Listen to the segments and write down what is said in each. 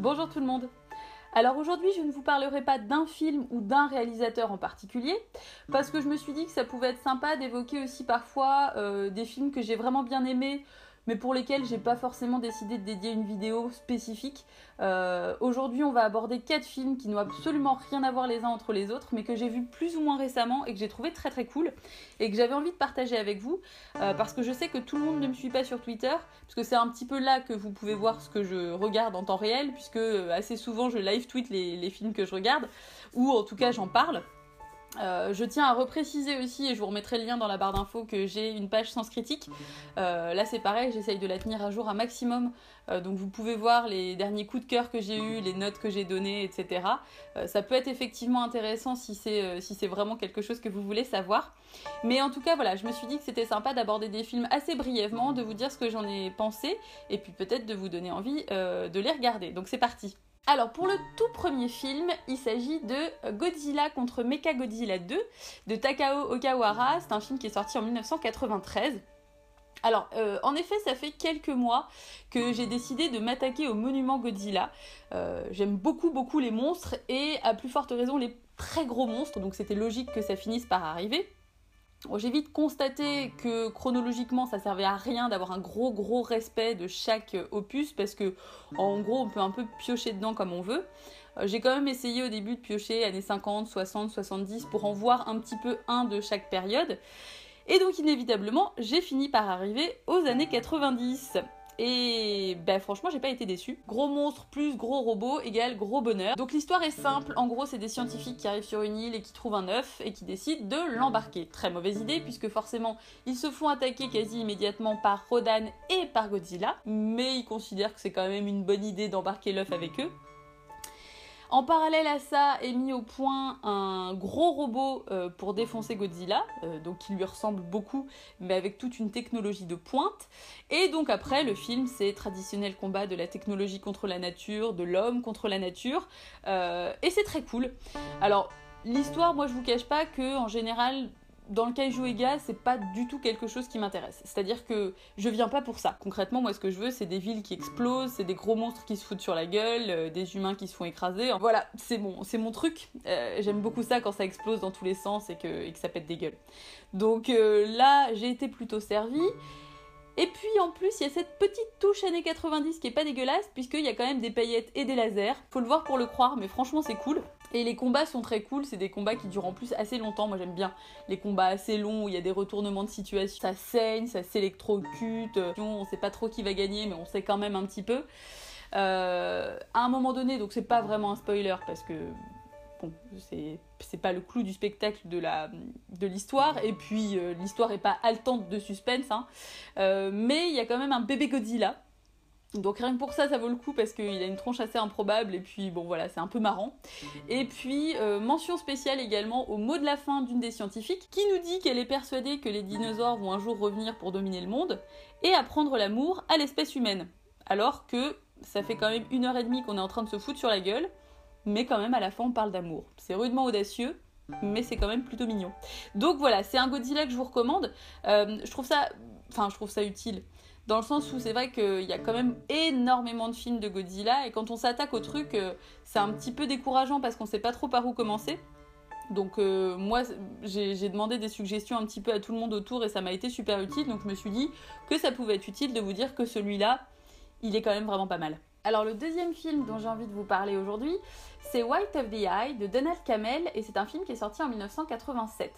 Bonjour tout le monde. Alors aujourd'hui je ne vous parlerai pas d'un film ou d'un réalisateur en particulier parce que je me suis dit que ça pouvait être sympa d'évoquer aussi parfois des films que j'ai vraiment bien aimés mais pour lesquels j'ai pas forcément décidé de dédier une vidéo spécifique. Aujourd'hui on va aborder 4 films qui n'ont absolument rien à voir les uns entre les autres mais que j'ai vus plus ou moins récemment et que j'ai trouvé très très cool et que j'avais envie de partager avec vous parce que je sais que tout le monde ne me suit pas sur Twitter parce que c'est un petit peu là que vous pouvez voir ce que je regarde en temps réel puisque assez souvent je live tweet les films que je regarde ou en tout cas j'en parle. Je tiens à repréciser aussi, et je vous remettrai le lien dans la barre d'infos, que j'ai une page Sens Critique. Là c'est pareil, j'essaye de la tenir à jour un maximum, donc vous pouvez voir les derniers coups de cœur que j'ai eus, les notes que j'ai données, etc. Ça peut être effectivement intéressant si c'est vraiment quelque chose que vous voulez savoir. Mais en tout cas voilà, je me suis dit que c'était sympa d'aborder des films assez brièvement, de vous dire ce que j'en ai pensé, et puis peut-être de vous donner envie de les regarder. Donc c'est parti. Alors pour le tout premier film, il s'agit de Godzilla contre Mechagodzilla 2 de Takao Okawara. C'est un film qui est sorti en 1993. Alors, en effet, ça fait quelques mois que j'ai décidé de m'attaquer au monument Godzilla. J'aime beaucoup les monstres et à plus forte raison les très gros monstres, donc c'était logique que ça finisse par arriver. Bon, j'ai vite constaté que chronologiquement ça servait à rien d'avoir un gros respect de chaque opus parce que en gros on peut un peu piocher dedans comme on veut. J'ai quand même essayé au début de piocher années 50, 60, 70 pour en voir un petit peu un de chaque période. Et donc inévitablement j'ai fini par arriver aux années 90. Et ben franchement j'ai pas été déçue. Gros monstre plus gros robot égale gros bonheur. Donc l'histoire est simple, en gros c'est des scientifiques qui arrivent sur une île et qui trouvent un œuf et qui décident de l'embarquer. Très mauvaise idée puisque forcément ils se font attaquer quasi immédiatement par Rodan et par Godzilla, mais ils considèrent que c'est quand même une bonne idée d'embarquer l'œuf avec eux. En parallèle à ça est mis au point un gros robot pour défoncer Godzilla, donc qui lui ressemble beaucoup, mais avec toute une technologie de pointe. Et donc après, le film, c'est traditionnel combat de la technologie contre la nature, de l'homme contre la nature, et c'est très cool. Alors, l'histoire, moi je vous cache pas que en général, dans le Kaiju Ega, c'est pas du tout quelque chose qui m'intéresse. C'est-à-dire que je viens pas pour ça. Concrètement, moi, ce que je veux, c'est des villes qui explosent, c'est des gros monstres qui se foutent sur la gueule, des humains qui se font écraser. Voilà, c'est mon truc. J'aime beaucoup ça quand ça explose dans tous les sens et que ça pète des gueules. Donc là, j'ai été plutôt servie. Et puis en plus, il y a cette petite touche années 90 qui est pas dégueulasse, puisqu'il y a quand même des paillettes et des lasers. Faut le voir pour le croire, mais franchement c'est cool. Et les combats sont très cool, c'est des combats qui durent en plus assez longtemps. Moi j'aime bien les combats assez longs où il y a des retournements de situation. Ça saigne, ça s'électrocute, on sait pas trop qui va gagner, mais on sait quand même un petit peu. À un moment donné, donc c'est pas vraiment un spoiler parce que bon, c'est pas le clou du spectacle de l'histoire, et puis l'histoire est pas haletante de suspense, hein. Mais il y a quand même un bébé Godzilla. Donc rien que pour ça vaut le coup parce qu'il a une tronche assez improbable et puis bon voilà, c'est un peu marrant. Et puis mention spéciale également au mot de la fin d'une des scientifiques qui nous dit qu'elle est persuadée que les dinosaures vont un jour revenir pour dominer le monde et apprendre l'amour à l'espèce humaine. Alors que ça fait quand même 1h30 qu'on est en train de se foutre sur la gueule, mais quand même à la fin on parle d'amour. C'est rudement audacieux, mais c'est quand même plutôt mignon. Donc voilà, c'est un Godzilla que je vous recommande. Je trouve ça utile. Dans le sens où c'est vrai qu'il y a quand même énormément de films de Godzilla et quand on s'attaque au truc, c'est un petit peu décourageant parce qu'on sait pas trop par où commencer. Donc moi, j'ai demandé des suggestions un petit peu à tout le monde autour et ça m'a été super utile. Donc je me suis dit que ça pouvait être utile de vous dire que celui-là, il est quand même vraiment pas mal. Alors le deuxième film dont j'ai envie de vous parler aujourd'hui, c'est White of the Eye de Donald Cammell et c'est un film qui est sorti en 1987.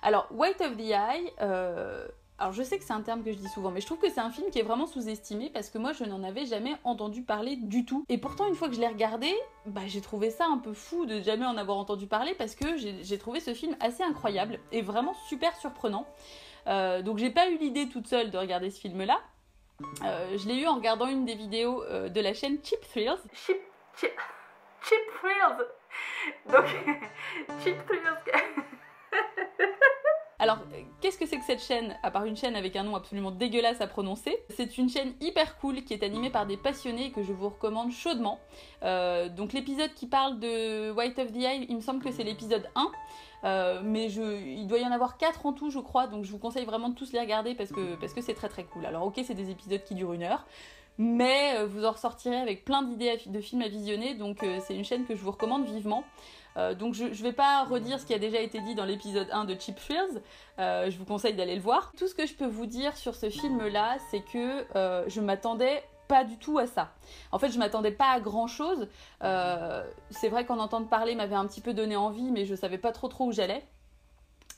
Alors White of the Eye... Alors je sais que c'est un terme que je dis souvent, mais je trouve que c'est un film qui est vraiment sous-estimé parce que moi je n'en avais jamais entendu parler du tout. Et pourtant une fois que je l'ai regardé, j'ai trouvé ça un peu fou de jamais en avoir entendu parler parce que j'ai trouvé ce film assez incroyable et vraiment super surprenant. Donc j'ai pas eu l'idée toute seule de regarder ce film-là. Je l'ai eu en regardant une des vidéos de la chaîne Cheap Thrills. Cheap Thrills. Donc Cheap Thrills. Alors, qu'est-ce que c'est que cette chaîne, à part une chaîne avec un nom absolument dégueulasse à prononcer? C'est une chaîne hyper cool qui est animée par des passionnés et que je vous recommande chaudement. Donc l'épisode qui parle de White of the Eye, il me semble que c'est l'épisode 1. Mais il doit y en avoir 4 en tout je crois, donc je vous conseille vraiment de tous les regarder parce que c'est très très cool. Alors ok, c'est des épisodes qui durent 1 heure, mais vous en ressortirez avec plein d'idées de films à visionner, donc c'est une chaîne que je vous recommande vivement. Donc je vais pas redire ce qui a déjà été dit dans l'épisode 1 de Cheap Thrills, je vous conseille d'aller le voir. Tout ce que je peux vous dire sur ce film-là, c'est que je m'attendais pas du tout à ça. En fait, je m'attendais pas à grand chose. C'est vrai qu'en entendre parler m'avait un petit peu donné envie, mais je savais pas trop où j'allais.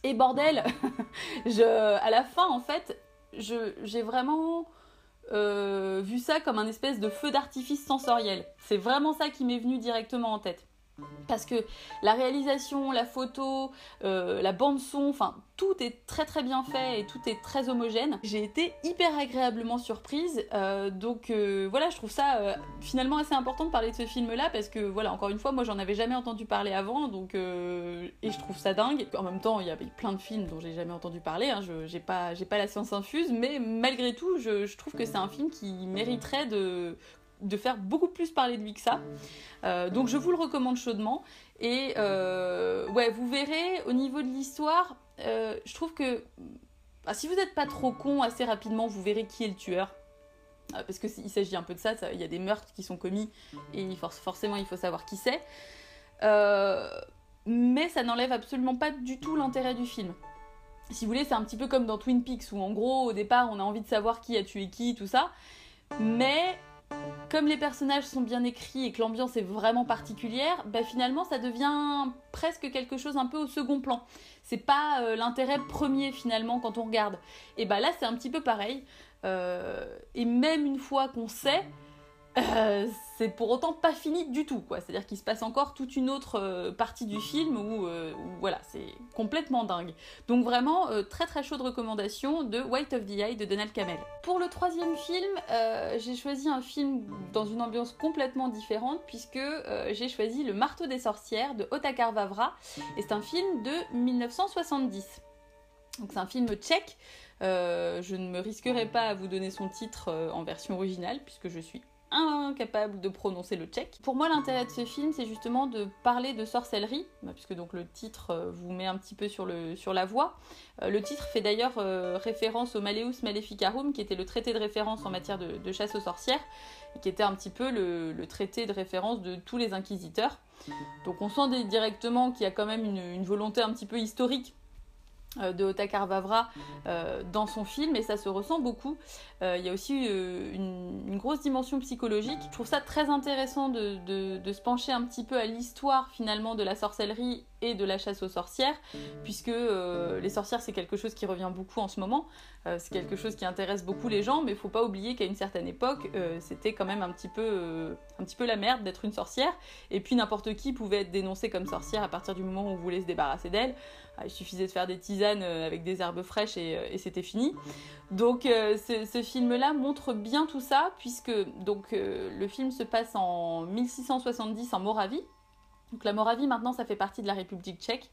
Et bordel, à la fin, en fait, j'ai vraiment vu ça comme un espèce de feu d'artifice sensoriel. C'est vraiment ça qui m'est venu directement en tête. Parce que la réalisation, la photo, la bande son, enfin tout est très bien fait et tout est très homogène. J'ai été hyper agréablement surprise, donc voilà, je trouve ça finalement assez important de parler de ce film-là parce que voilà, encore une fois, moi j'en avais jamais entendu parler avant, donc et je trouve ça dingue. En même temps, il y avait plein de films dont j'ai jamais entendu parler, hein, j'ai pas la science infuse, mais malgré tout, je trouve que c'est un film qui mériterait de faire beaucoup plus parler de lui que ça. Donc je vous le recommande chaudement. Et ouais, vous verrez, au niveau de l'histoire, je trouve que si vous n'êtes pas trop con, assez rapidement, vous verrez qui est le tueur. Parce qu'il s'agit un peu de ça, il y a des meurtres qui sont commis, et forcément il faut savoir qui c'est. Mais ça n'enlève absolument pas du tout l'intérêt du film. Si vous voulez, c'est un petit peu comme dans Twin Peaks, où en gros, au départ, on a envie de savoir qui a tué qui, tout ça. Mais comme les personnages sont bien écrits et que l'ambiance est vraiment particulière, bah finalement ça devient presque quelque chose un peu au second plan. C'est pas l'intérêt premier finalement quand on regarde. Et bah là c'est un petit peu pareil. Et même une fois qu'on sait, c'est pour autant pas fini du tout, quoi. C'est-à-dire qu'il se passe encore toute une autre partie du film où voilà, c'est complètement dingue. Donc vraiment, très chaude recommandation de White of the Eye de Donald Cammell. Pour le troisième film, j'ai choisi un film dans une ambiance complètement différente puisque j'ai choisi Le Marteau des sorcières de Otakar Vavra et c'est un film de 1970. Donc c'est un film tchèque. Je ne me risquerai pas à vous donner son titre en version originale puisque je suis incapable de prononcer le tchèque. Pour moi, l'intérêt de ce film, c'est justement de parler de sorcellerie, puisque donc le titre vous met un petit peu sur la voie. Le titre fait d'ailleurs référence au Malleus Maleficarum, qui était le traité de référence en matière de chasse aux sorcières, et qui était un petit peu le traité de référence de tous les inquisiteurs. Donc on sent directement qu'il y a quand même une volonté un petit peu historique de Otakar Vavra dans son film et ça se ressent beaucoup. Il y a aussi une grosse dimension psychologique. Je trouve ça très intéressant de se pencher un petit peu à l'histoire finalement de la sorcellerie et de la chasse aux sorcières puisque les sorcières c'est quelque chose qui revient beaucoup en ce moment, c'est quelque chose qui intéresse beaucoup les gens mais il faut pas oublier qu'à une certaine époque c'était quand même un petit peu la merde d'être une sorcière et puis n'importe qui pouvait être dénoncé comme sorcière à partir du moment où on voulait se débarrasser d'elle. Il suffisait de faire des tisanes avec des herbes fraîches et c'était fini. Donc ce film-là montre bien tout ça, puisque donc, le film se passe en 1670 en Moravie. Donc la Moravie, maintenant, ça fait partie de la République tchèque.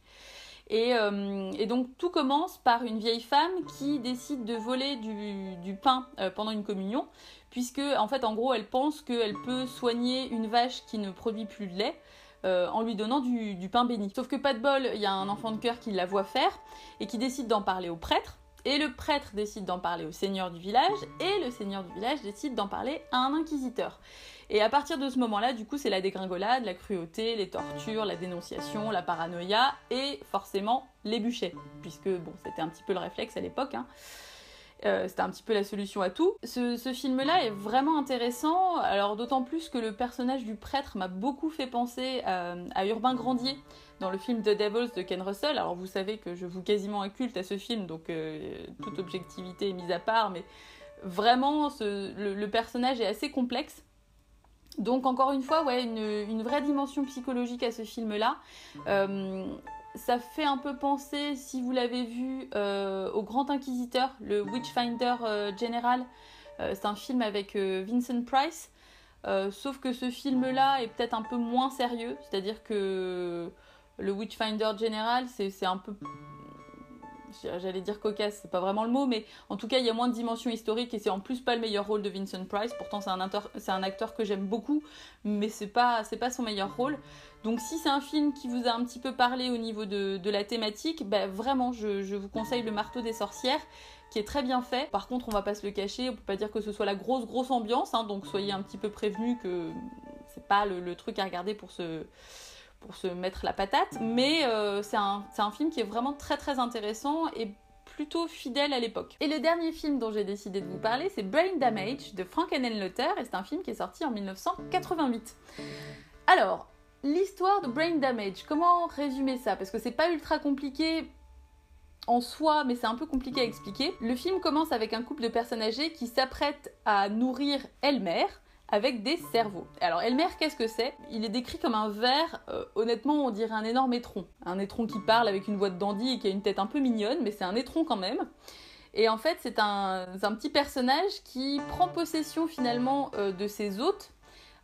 Et donc tout commence par une vieille femme qui décide de voler du pain pendant une communion, puisque en fait, en gros, elle pense qu'elle peut soigner une vache qui ne produit plus de lait. En lui donnant du pain béni. Sauf que pas de bol, il y a un enfant de cœur qui la voit faire et qui décide d'en parler au prêtre. Et le prêtre décide d'en parler au seigneur du village et le seigneur du village décide d'en parler à un inquisiteur. Et à partir de ce moment-là, du coup, c'est la dégringolade, la cruauté, les tortures, la dénonciation, la paranoïa et forcément les bûchets. Puisque bon, c'était un petit peu le réflexe à l'époque, hein. C'était un petit peu la solution à tout. Ce film-là est vraiment intéressant, alors d'autant plus que le personnage du prêtre m'a beaucoup fait penser à Urbain Grandier dans le film The Devils de Ken Russell. Alors vous savez que je voue quasiment un culte à ce film, donc toute objectivité est mise à part, mais vraiment le personnage est assez complexe. Donc encore une fois, ouais, une vraie dimension psychologique à ce film-là. Ça fait un peu penser, si vous l'avez vu, au Grand Inquisiteur, le Witchfinder General. C'est un film avec Vincent Price. Sauf que ce film-là est peut-être un peu moins sérieux. C'est-à-dire que le Witchfinder General, c'est un peu... J'allais dire cocasse, c'est pas vraiment le mot, mais en tout cas, il y a moins de dimension historique et c'est en plus pas le meilleur rôle de Vincent Price. Pourtant, c'est un acteur que j'aime beaucoup, mais c'est pas son meilleur rôle. Donc si c'est un film qui vous a un petit peu parlé au niveau de la thématique, bah, vraiment, je vous conseille Le Marteau des sorcières, qui est très bien fait. Par contre, on va pas se le cacher, on peut pas dire que ce soit la grosse ambiance, hein, donc soyez un petit peu prévenus que c'est pas le truc à regarder pour se mettre la patate, mais c'est un film qui est vraiment très intéressant et plutôt fidèle à l'époque. Et le dernier film dont j'ai décidé de vous parler, c'est Brain Damage de Frankenheimer, et c'est un film qui est sorti en 1988. Alors, l'histoire de Brain Damage, comment résumer ça? Parce que c'est pas ultra compliqué en soi, mais c'est un peu compliqué à expliquer. Le film commence avec un couple de personnes âgées qui s'apprêtent à nourrir Elmer avec des cerveaux. Alors Elmer, qu'est-ce que c'est? Il est décrit comme un ver, honnêtement on dirait un énorme étron. Un étron qui parle avec une voix de dandy et qui a une tête un peu mignonne, mais c'est un étron quand même. Et en fait c'est un petit personnage qui prend possession finalement de ses hôtes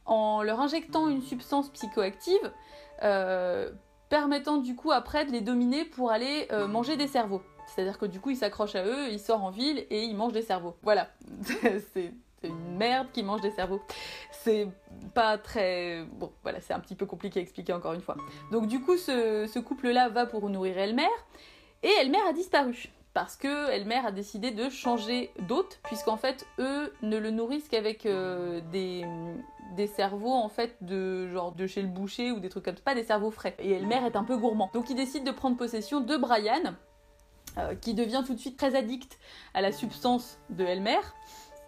en leur injectant une substance psychoactive, permettant du coup après de les dominer pour aller manger des cerveaux. C'est-à-dire que du coup il s'accroche à eux, il sort en ville et il mange des cerveaux. Voilà, c'est une merde qui mange des cerveaux. C'est pas très... Bon, voilà, c'est un petit peu compliqué à expliquer encore une fois. Donc du coup, ce couple-là va pour nourrir Elmer, et Elmer a disparu. Parce que Elmer a décidé de changer d'hôte, puisqu'en fait, eux ne le nourrissent qu'avec des cerveaux, en fait, genre de chez le boucher, ou des trucs comme ça, pas des cerveaux frais. Et Elmer est un peu gourmand. Donc il décide de prendre possession de Brian, qui devient tout de suite très addict à la substance de Elmer.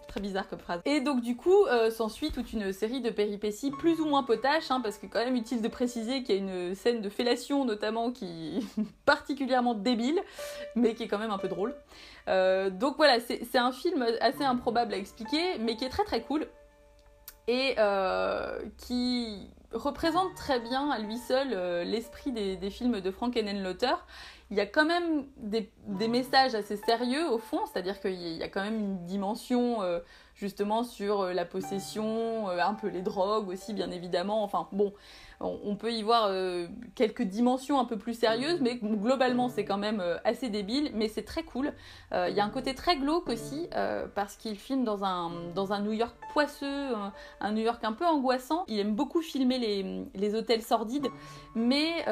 Très bizarre comme phrase. Et donc du coup, s'ensuit toute une série de péripéties plus ou moins potaches, hein, parce que quand même utile de préciser qu'il y a une scène de fellation notamment qui est particulièrement débile, mais qui est quand même un peu drôle. Donc voilà, c'est un film assez improbable à expliquer, mais qui est très cool, et qui représente très bien à lui seul l'esprit des films de Frankenheimer. Il y a quand même des messages assez sérieux au fond, c'est-à-dire qu'il y a quand même une dimension justement sur la possession, un peu les drogues aussi bien évidemment, enfin bon, on peut y voir quelques dimensions un peu plus sérieuses, mais globalement c'est quand même assez débile, mais c'est très cool. Il y a un côté très glauque aussi, parce qu'il filme dans un New York poisseux, un New York un peu angoissant. Il aime beaucoup filmer les hôtels sordides, mais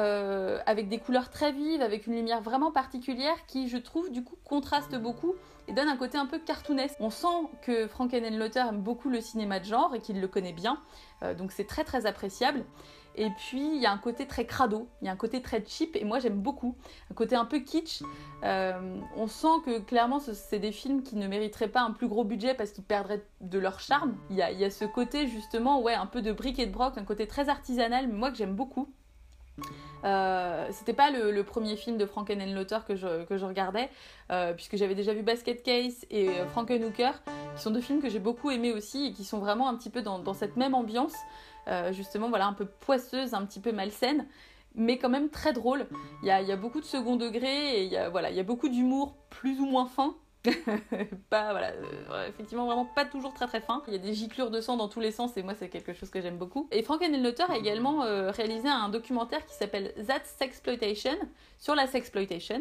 avec des couleurs très vives, avec une lumière vraiment particulière qui, je trouve, du coup, contraste beaucoup et donne un côté un peu cartoonesque. On sent que Frankenheimer aime beaucoup le cinéma de genre et qu'il le connaît bien, donc c'est très appréciable. Et puis il y a un côté très crado, il y a un côté très cheap, et moi j'aime beaucoup, un côté un peu kitsch. On sent que clairement c'est des films qui ne mériteraient pas un plus gros budget parce qu'ils perdraient de leur charme. Il y a ce côté justement, ouais, un peu de bric et de broc, un côté très artisanal, mais moi que j'aime beaucoup. C'était pas le premier film de Frankenheimer que je regardais, puisque j'avais déjà vu Basket Case et Frankenhooker, qui sont deux films que j'ai beaucoup aimés aussi et qui sont vraiment un petit peu dans cette même ambiance, justement voilà, un peu poisseuse, un petit peu malsaine, mais quand même très drôle. Il y a beaucoup de second degré et il y a beaucoup d'humour plus ou moins fin. Effectivement vraiment pas toujours très fin. Il y a des giclures de sang dans tous les sens et moi c'est quelque chose que j'aime beaucoup. Et Frankenheimer a également réalisé un documentaire qui s'appelle That's Sexploitation, sur la sexploitation,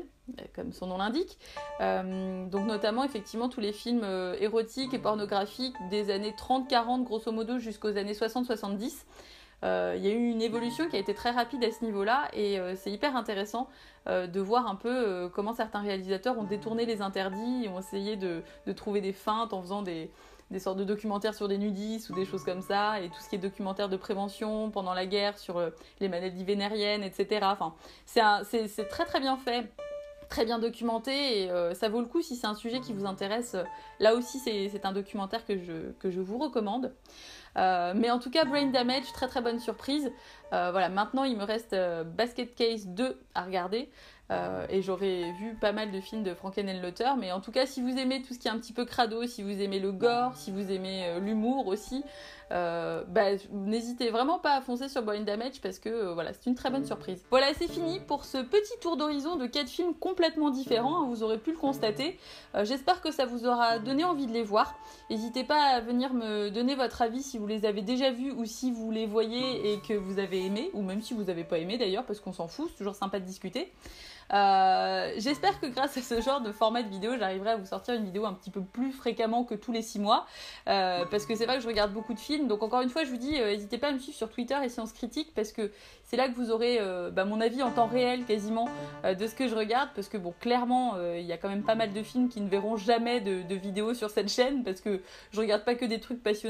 comme son nom l'indique. Donc notamment effectivement tous les films érotiques et pornographiques des années 30-40 grosso modo jusqu'aux années 60-70. Il y a eu une évolution qui a été très rapide à ce niveau-là, et c'est hyper intéressant de voir un peu comment certains réalisateurs ont détourné les interdits et ont essayé de trouver des feintes en faisant des sortes de documentaires sur des nudistes ou des choses comme ça, et tout ce qui est documentaire de prévention pendant la guerre sur les maladies vénériennes, etc. Enfin, c'est très bien fait, très bien documenté, et ça vaut le coup si c'est un sujet qui vous intéresse. Là aussi c'est un documentaire que je vous recommande. Mais en tout cas, Brain Damage, très bonne surprise. Voilà, maintenant il me reste Basket Case 2 à regarder, et j'aurais vu pas mal de films de Frankenheimer, mais en tout cas si vous aimez tout ce qui est un petit peu crado, si vous aimez le gore, si vous aimez l'humour aussi, n'hésitez vraiment pas à foncer sur Brain Damage, parce que voilà, c'est une très bonne surprise. Voilà, c'est fini pour ce petit tour d'horizon de 4 films complètement différents, hein, vous aurez pu le constater. J'espère que ça vous aura donné envie de les voir. N'hésitez pas à venir me donner votre avis si vous les avez déjà vus ou si vous les voyez et que vous avez aimé, ou même si vous n'avez pas aimé d'ailleurs, parce qu'on s'en fout, c'est toujours sympa de discuter. J'espère que grâce à ce genre de format de vidéo, j'arriverai à vous sortir une vidéo un petit peu plus fréquemment que tous les 6 mois, parce que c'est vrai que je regarde beaucoup de films, donc encore une fois je vous dis, n'hésitez pas à me suivre sur Twitter et Science Critique, parce que c'est là que vous aurez mon avis en temps réel quasiment de ce que je regarde, parce que bon, clairement il y a quand même pas mal de films qui ne verront jamais de vidéos sur cette chaîne, parce que je regarde pas que des trucs passionnants